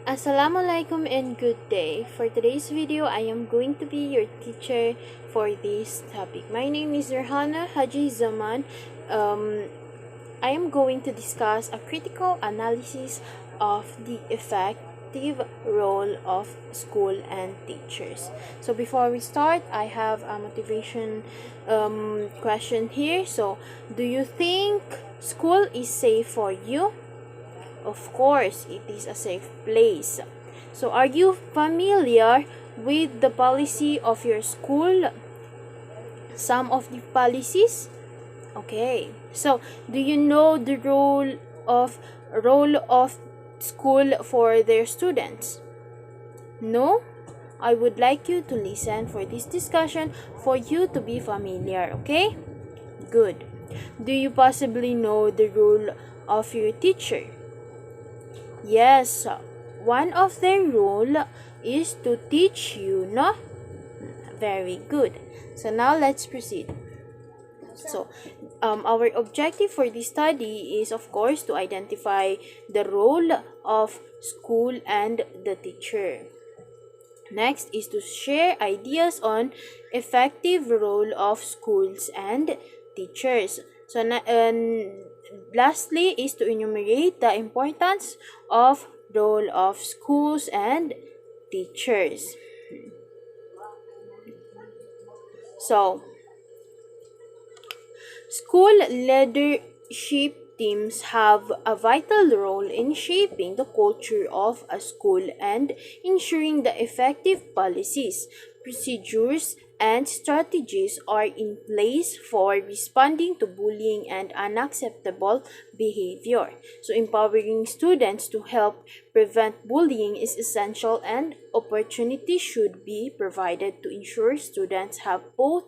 Assalamualaikum and good day. For today's video, I am going to be your teacher for this topic. My name is Norhannah Haji Zaman. Um, I am going to discuss a critical analysis of the effective role of school and teachers. So before we start, I have a motivation question here. So, do you think school is safe for you? Of course, it is a safe place. So, are you familiar with the policy of your school? Some of the policies? Okay. So, do you know the role of school for their students? No? I would like you to listen for this discussion for you to be familiar, okay? Good. Do you possibly know the role of your teacher? Yes, one of their role is to teach you, no? Very good. So now let's proceed. So, our objective for this study is, of course, to identify the role of school and the teacher. Next is to share ideas on effective role of schools and teachers. So, lastly is to enumerate the importance of role of schools and teachers. So, school leadership teams have a vital role in shaping the culture of a school and ensuring the effective policies, procedures, and strategies are in place for responding to bullying and unacceptable behavior. So, empowering students to help prevent bullying is essential, and opportunity should be provided to ensure students have both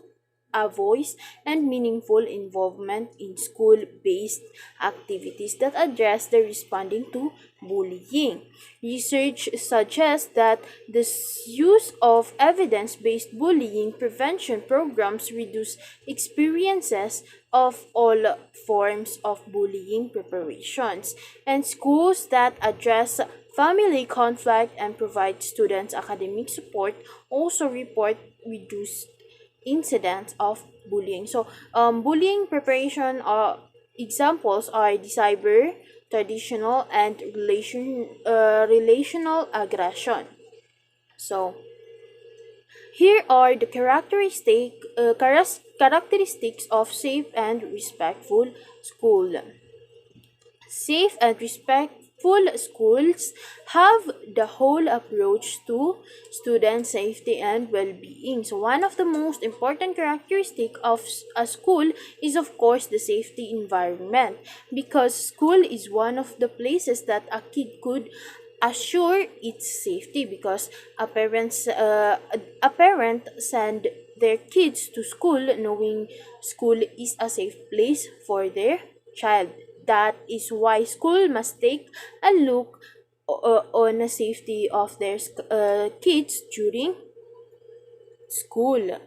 a voice and meaningful involvement in school based activities that address the responding to bullying. Research suggests that the use of evidence based bullying prevention programs reduce experiences of all forms of bullying preparations, and schools that address family conflict and provide students academic support also report reduced incidents of bullying. So, bullying preparation examples are the cyber, traditional, and relational aggression. So, here are the characteristics of safe and respectful school. Safe and respectful schools have the whole approach to student safety and well-being. So one of the most important characteristic of a school is, of course, the safety environment, because school is one of the places that a kid could assure its safety, because a parent send their kids to school knowing school is a safe place for their child. That is why school must take a look on the safety of their kids during school.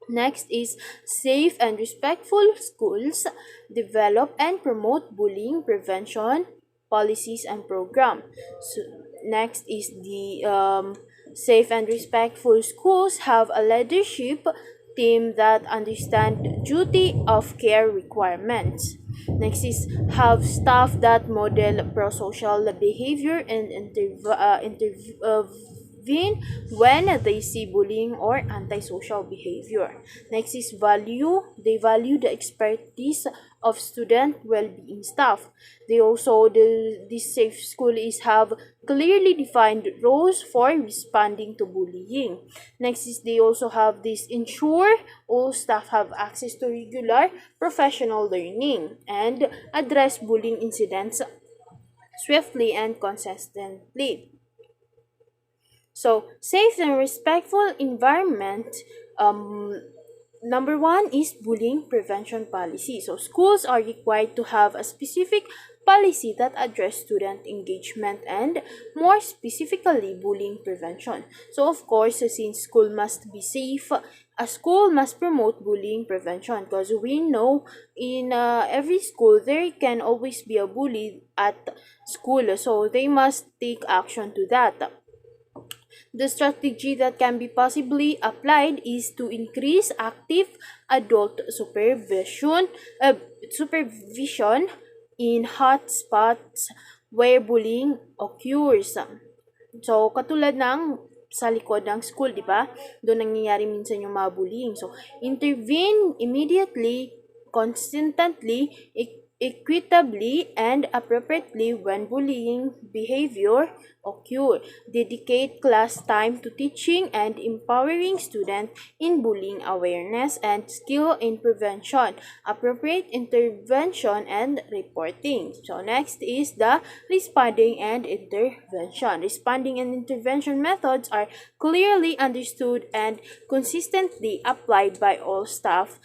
Next is safe and respectful schools develop and promote bullying prevention policies and program. So next is the safe and respectful schools have a leadership team that understand duty of care requirements. Next is have staff that model pro-social behavior and intervene when they see bullying or antisocial behavior. Next is value. They value the expertise of student well-being staff. They also this safe school is have clearly defined roles for responding to bullying. Next is they also have this ensure all staff have access to regular professional learning and address bullying incidents swiftly and consistently. So, safe and respectful environment. Number one is bullying prevention policy. So, schools are required to have a specific policy that address student engagement and more specifically bullying prevention. So of course, since school must be safe, a school must promote bullying prevention because we know in every school there can always be a bully at school, so they must take action to that. The strategy that can be possibly applied is to increase active adult supervision in hotspots where bullying occurs. So, katulad ng sa likod ng school, di ba? Doon nangyayari minsan yung mga bullying. So, intervene immediately, consistently, equitably, and appropriately when bullying behavior occur. Dedicate class time to teaching and empowering students in bullying awareness and skill in prevention, appropriate intervention and reporting. So next is the responding and intervention. Responding and intervention methods are clearly understood and consistently applied by all staff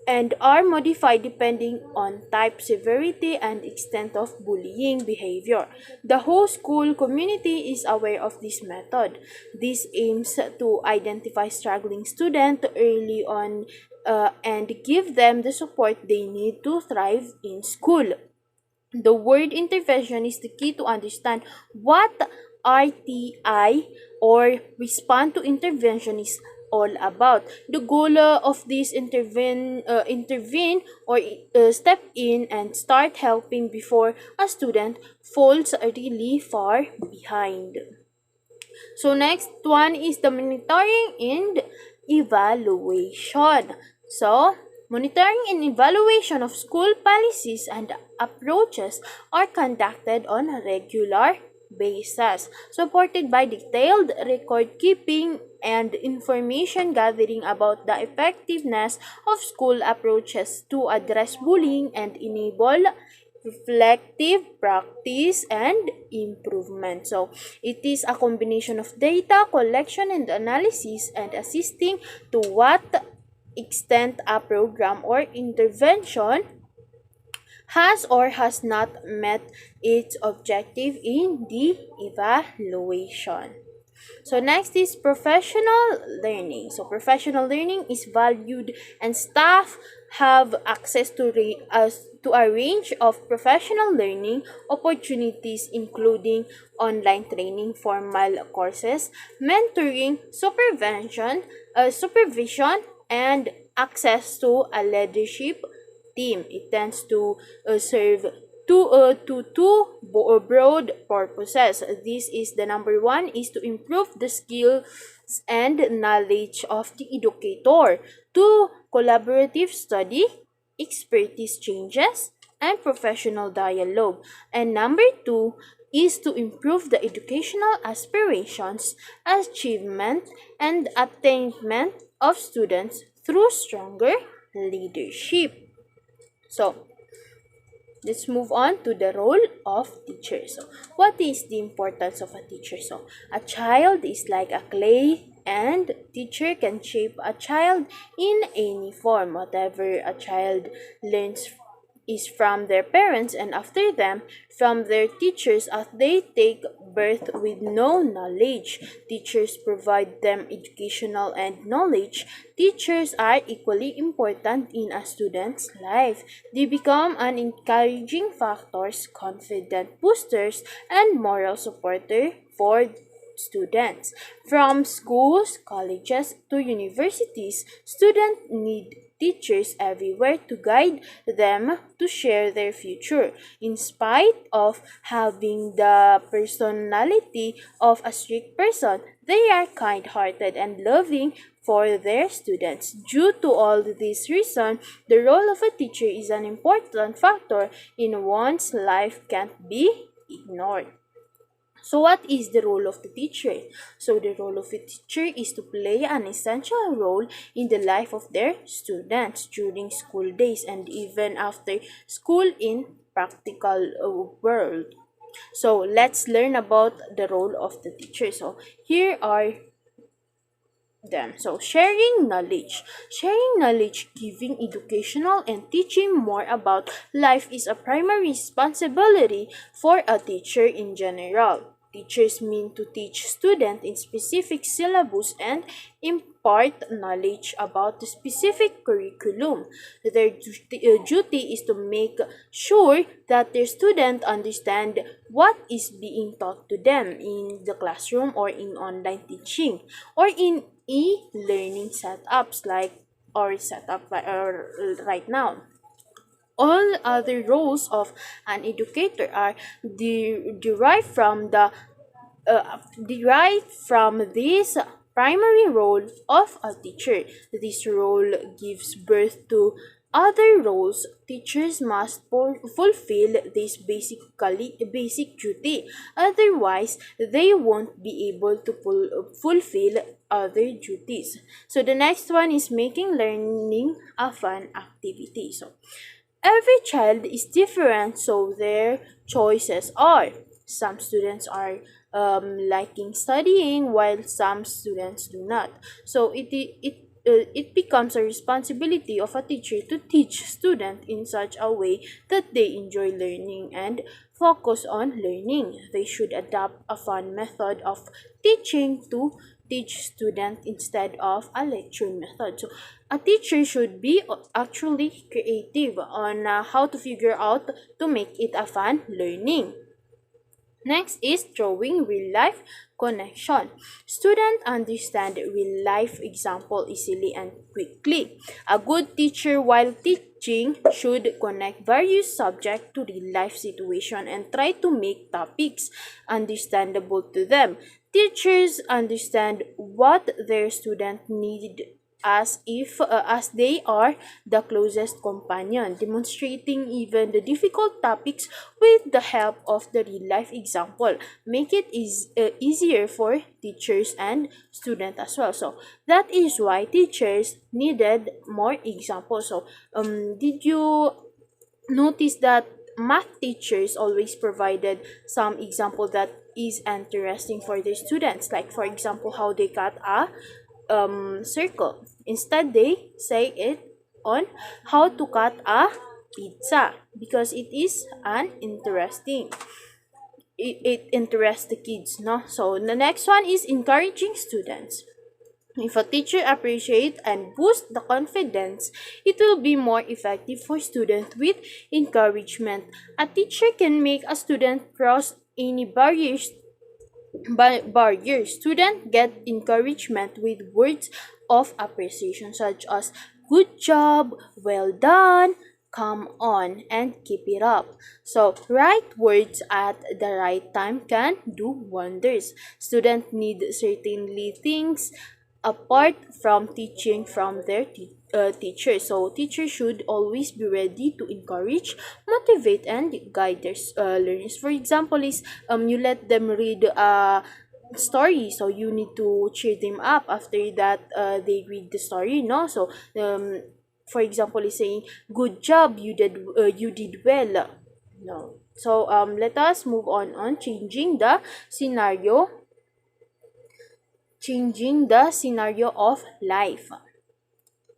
and are modified depending on type, severity, and extent of bullying behavior. The whole school community is aware of this method. This aims to identify struggling students early on and give them the support they need to thrive in school. The word intervention is the key to understand what RTI or respond to intervention is all about. The goal of this intervene or step in and start helping before a student falls really far behind. So next one is the monitoring and evaluation. So monitoring and evaluation of school policies and approaches are conducted on a regular basis, supported by detailed record keeping and information gathering about the effectiveness of school approaches to address bullying and enable reflective practice and improvement. So it is a combination of data collection and analysis and assisting to what extent a program or intervention has or has not met its objective in the evaluation. So next is professional learning. So professional learning is valued and staff have access to a range of professional learning opportunities including online training, formal courses, mentoring, supervision, and access to a leadership team. It tends to serve two broad purposes. This is the number one is to improve the skills and knowledge of the educator, two collaborative study, expertise changes, and professional dialogue. And number two is to improve the educational aspirations, achievement, and attainment of students through stronger leadership. So, let's move on to the role of teacher. So, what is the importance of a teacher? So, a child is like a clay and teacher can shape a child in any form. Whatever a child learns is from their parents and after them from their teachers as they take birth with no knowledge. Teachers provide them educational and knowledge. Teachers are equally important in a student's life. They become an encouraging factors, confident boosters, and moral supporter for students. From schools, colleges, to universities, students need teachers everywhere to guide them to share their future. In spite of having the personality of a strict person, they are kind-hearted and loving for their students. Due to all these reasons, the role of a teacher is an important factor in one's life can't be ignored. So what is the role of the teacher? So the role of a teacher is to play an essential role in the life of their students during school days and even after school in practical world. So let's learn about the role of the teacher. So here are them. So sharing knowledge, giving educational and teaching more about life is a primary responsibility for a teacher in general. Teachers mean to teach students in specific syllabus and impart knowledge about the specific curriculum. Their duty is to make sure that their students understand what is being taught to them in the classroom or in online teaching or in e-learning setups like our setup right now. All other roles of an educator are derived from this primary role of a teacher. This role gives birth to other roles. Teachers must fulfill this basic duty. Otherwise, they won't be able to fulfill other duties. So the next one is making learning a fun activity. So every child is different, so their choices are. Some students are liking studying, while some students do not. So it becomes a responsibility of a teacher to teach students in such a way that they enjoy learning and focus on learning. They should adopt a fun method of teaching to teach students instead of a lecture method. So a teacher should be actually creative on how to figure out to make it a fun learning. Next is drawing real life connection. Students understand real life example easily and quickly. A good teacher while teaching should connect various subjects to real life situation and try to make topics understandable to them. Teachers understand what their students need as they are the closest companion, demonstrating even the difficult topics with the help of the real life example. Make it easier for teachers and students as well. So that is why teachers needed more examples. So did you notice that math teachers always provided some example that is interesting for their students, like for example how they cut a circle. Instead, they say it on how to cut a pizza because it is an interesting. It interests the kids, no? So the next one is encouraging students. If a teacher appreciates and boosts the confidence, it will be more effective for students with encouragement. A teacher can make a student cross any barriers. Students get encouragement with words of appreciation such as good job, well done, come on, and keep it up. So, right words at the right time can do wonders. Students need certainly things apart from teaching from their teachers. So, teachers should always be ready to encourage, motivate, and guide their learners. For example, is you let them read a story, so you need to cheer them up after that they read the story. No, so for example, is saying, "Good job, you did well." No. So let us move on changing the scenario of life.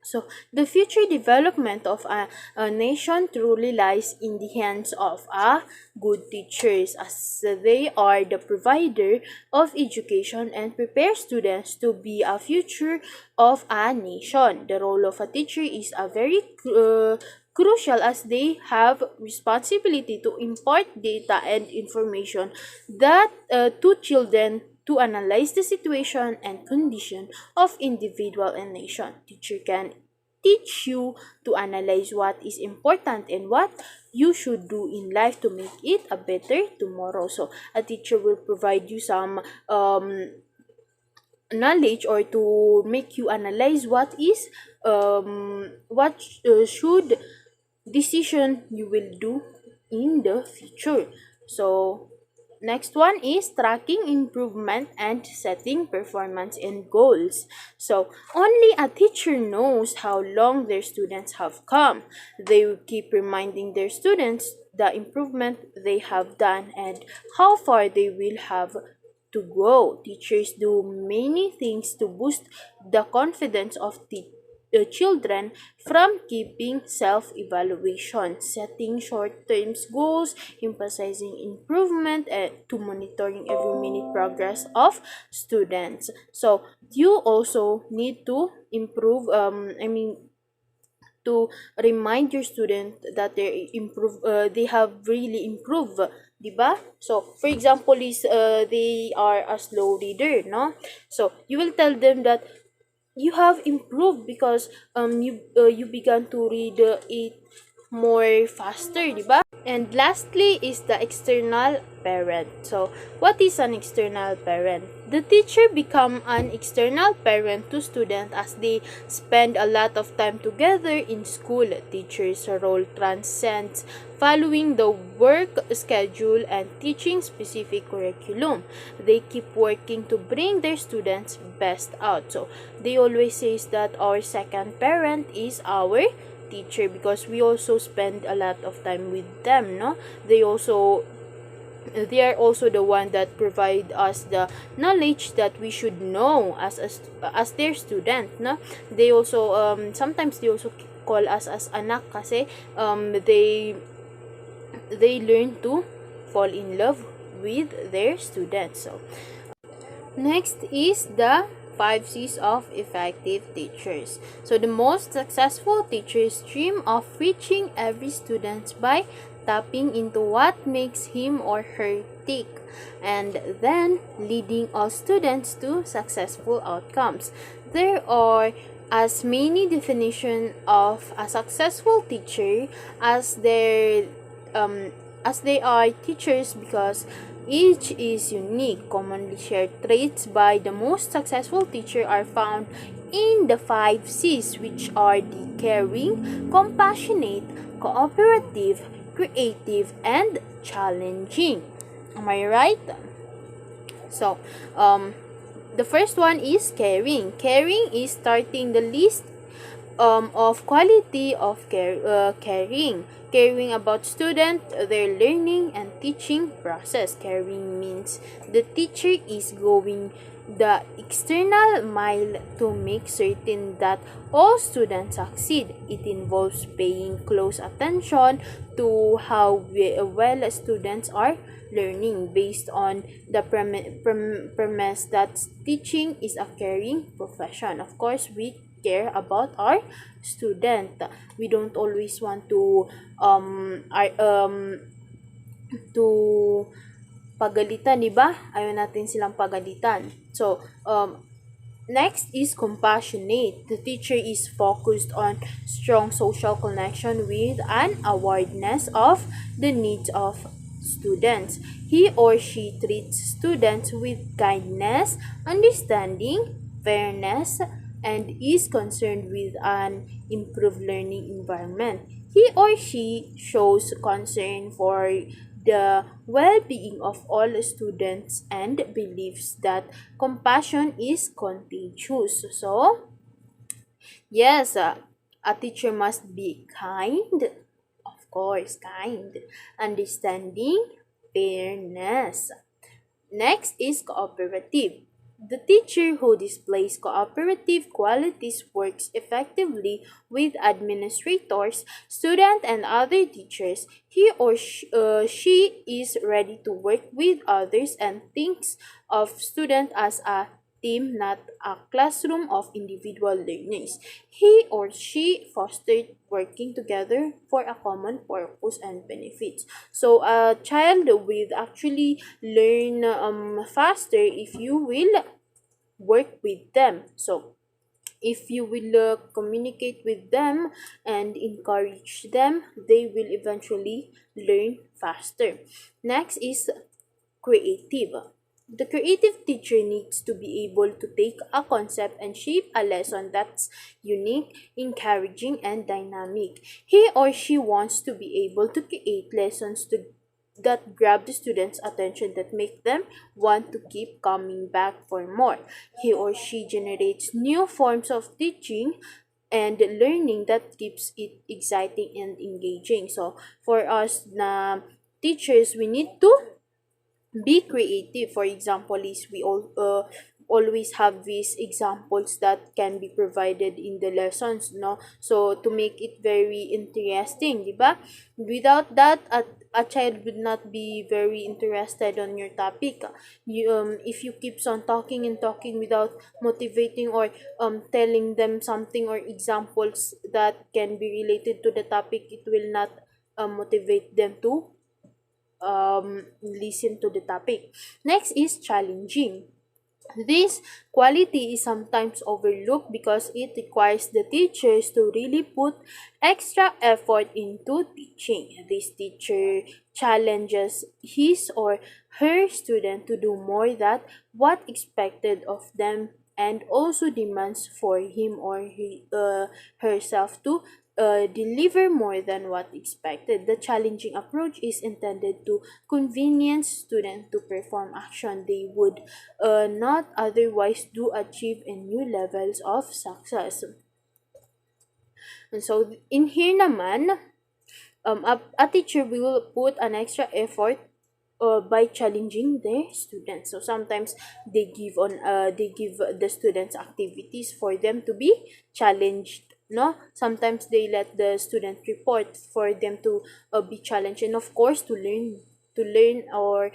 So, the future development of a nation truly lies in the hands of good teachers, as they are the provider of education and prepare students to be a future of a nation. The role of a teacher is a very crucial, as they have responsibility to impart data and information that to children to analyze the situation and condition of individual and nation. Teacher can teach you to analyze what is important and what you should do in life to make it a better tomorrow. So a teacher will provide you some knowledge, or to make you analyze what should decision you will do in the future. So next one is tracking improvement and setting performance and goals. So only a teacher knows how long their students have come. They will keep reminding their students the improvement they have done and how far they will have to grow. Teachers do many things to boost the confidence of the children, from keeping self-evaluation, setting short-term goals, emphasizing improvement, and to monitoring every minute progress of students. So you also need to improve. To remind your student that they have really improved, diba? So for example is they are a slow reader, no? So you will tell them that you have improved because you began to read it more faster, diba? And lastly is the external parent. So, what is an external parent? The teacher become an external parent to student as they spend a lot of time together in school. Teacher's role transcends following the work schedule and teaching specific curriculum. They keep working to bring their students best out. So, they always says that our second parent is our teacher because we also spend a lot of time with them, no? They are also the one that provide us the knowledge that we should know as their student, no? They also sometimes they also call us as anak kasi they learn to fall in love with their students. So next is the 5 C's of effective teachers. So the most successful teachers dream of reaching every student by tapping into what makes him or her tick, and then leading all students to successful outcomes. There are as many definitions of a successful teacher as they are teachers, because each is unique. Commonly shared traits by the most successful teacher are found in the 5 C's, which are the caring, compassionate, cooperative, creative, and challenging. Am I right? So, the first one is caring. Caring is starting the list of quality of caring about student, their learning and teaching process. Caring means the teacher is going the external mile to make certain that all students succeed. It involves paying close attention to how well students are learning, based on the premise that teaching is a caring profession. Of course, we care about our student. We don't always want to to pagalitan, di ba? Ayaw natin silang pagalitan. So, next is compassionate. The teacher is focused on strong social connection with an awareness of the needs of students. He or she treats students with kindness, understanding, fairness, and is concerned with an improved learning environment. He or she shows concern for the well-being of all students and believes that compassion is contagious. So, yes, a teacher must be kind, of course, kind, understanding, fairness. Next is cooperative. The teacher who displays cooperative qualities works effectively with administrators, students, and other teachers. He or she is ready to work with others and thinks of students as a team, not a classroom of individual learners. He or she fostered working together for a common purpose and benefits. So a child will actually learn faster if you will work with them. So if you will communicate with them and encourage them, they will eventually learn faster. Next is creative. The creative teacher needs to be able to take a concept and shape a lesson that's unique, encouraging, and dynamic. He or she wants to be able to create lessons that grab the students' attention, that make them want to keep coming back for more. He or she generates new forms of teaching and learning that keeps it exciting and engaging. So for us na teachers, we need to be creative. For example, is we all always have these examples that can be provided in the lessons, no, so to make it very interesting, diba? Without that, a child would not be very interested on your topic. You if you keeps on talking and talking without motivating or telling them something or examples that can be related to the topic, it will not motivate them to listen to the topic. Next is challenging. This quality is sometimes overlooked because it requires the teachers to really put extra effort into teaching. This teacher challenges his or her student to do more than what expected of them, and also demands for him or herself to deliver more than what expected. The challenging approach is intended to convenience students to perform action they would not otherwise do, achieve in new levels of success. And so in here naman, a teacher will put an extra effort by challenging their students. So sometimes they give the students activities for them to be challenged. No, sometimes they let the student report for them to be challenged, and of course to learn or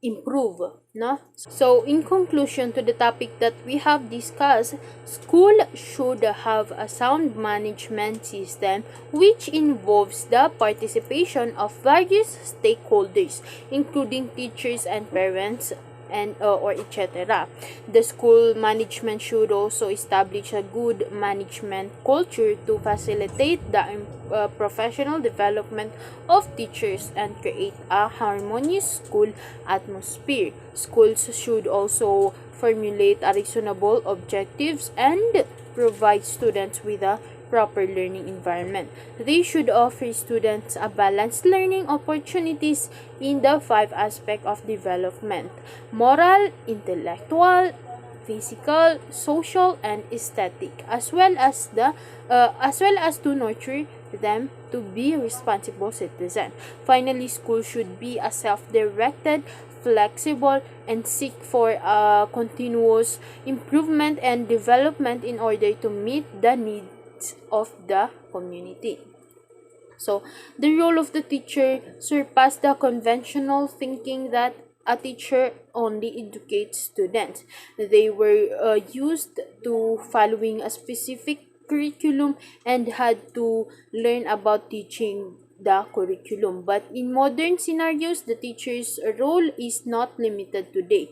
improve. No, so in conclusion to the topic that we have discussed, school should have a sound management system which involves the participation of various stakeholders, including teachers and parents, and or etc. The school management should also establish a good management culture to facilitate the professional development of teachers and create a harmonious school atmosphere. Schools should also formulate a reasonable objectives and provide students with a proper learning environment. They should offer students a balanced learning opportunities in the five aspects of development: moral, intellectual, physical, social, and aesthetic, as well as to nurture them to be responsible citizens. Finally, school should be a self-directed, flexible, and seek for continuous improvement and development in order to meet the needs of the community. So, the role of the teacher surpassed the conventional thinking that a teacher only educates students. They were used to following a specific curriculum and had to learn about teaching the curriculum. But in modern scenarios, the teacher's role is not limited today.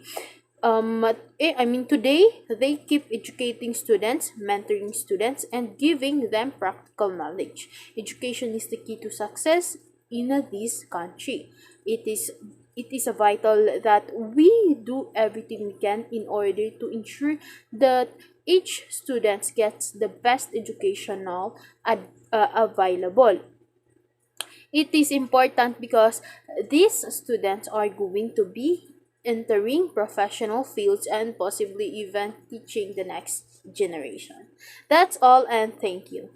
Today they keep educating students, mentoring students, and giving them practical knowledge. Education is the key to success in this country. It is vital that we do everything we can in order to ensure that each student gets the best educational available. It is important because these students are going to be entering professional fields and possibly even teaching the next generation. That's all, and thank you.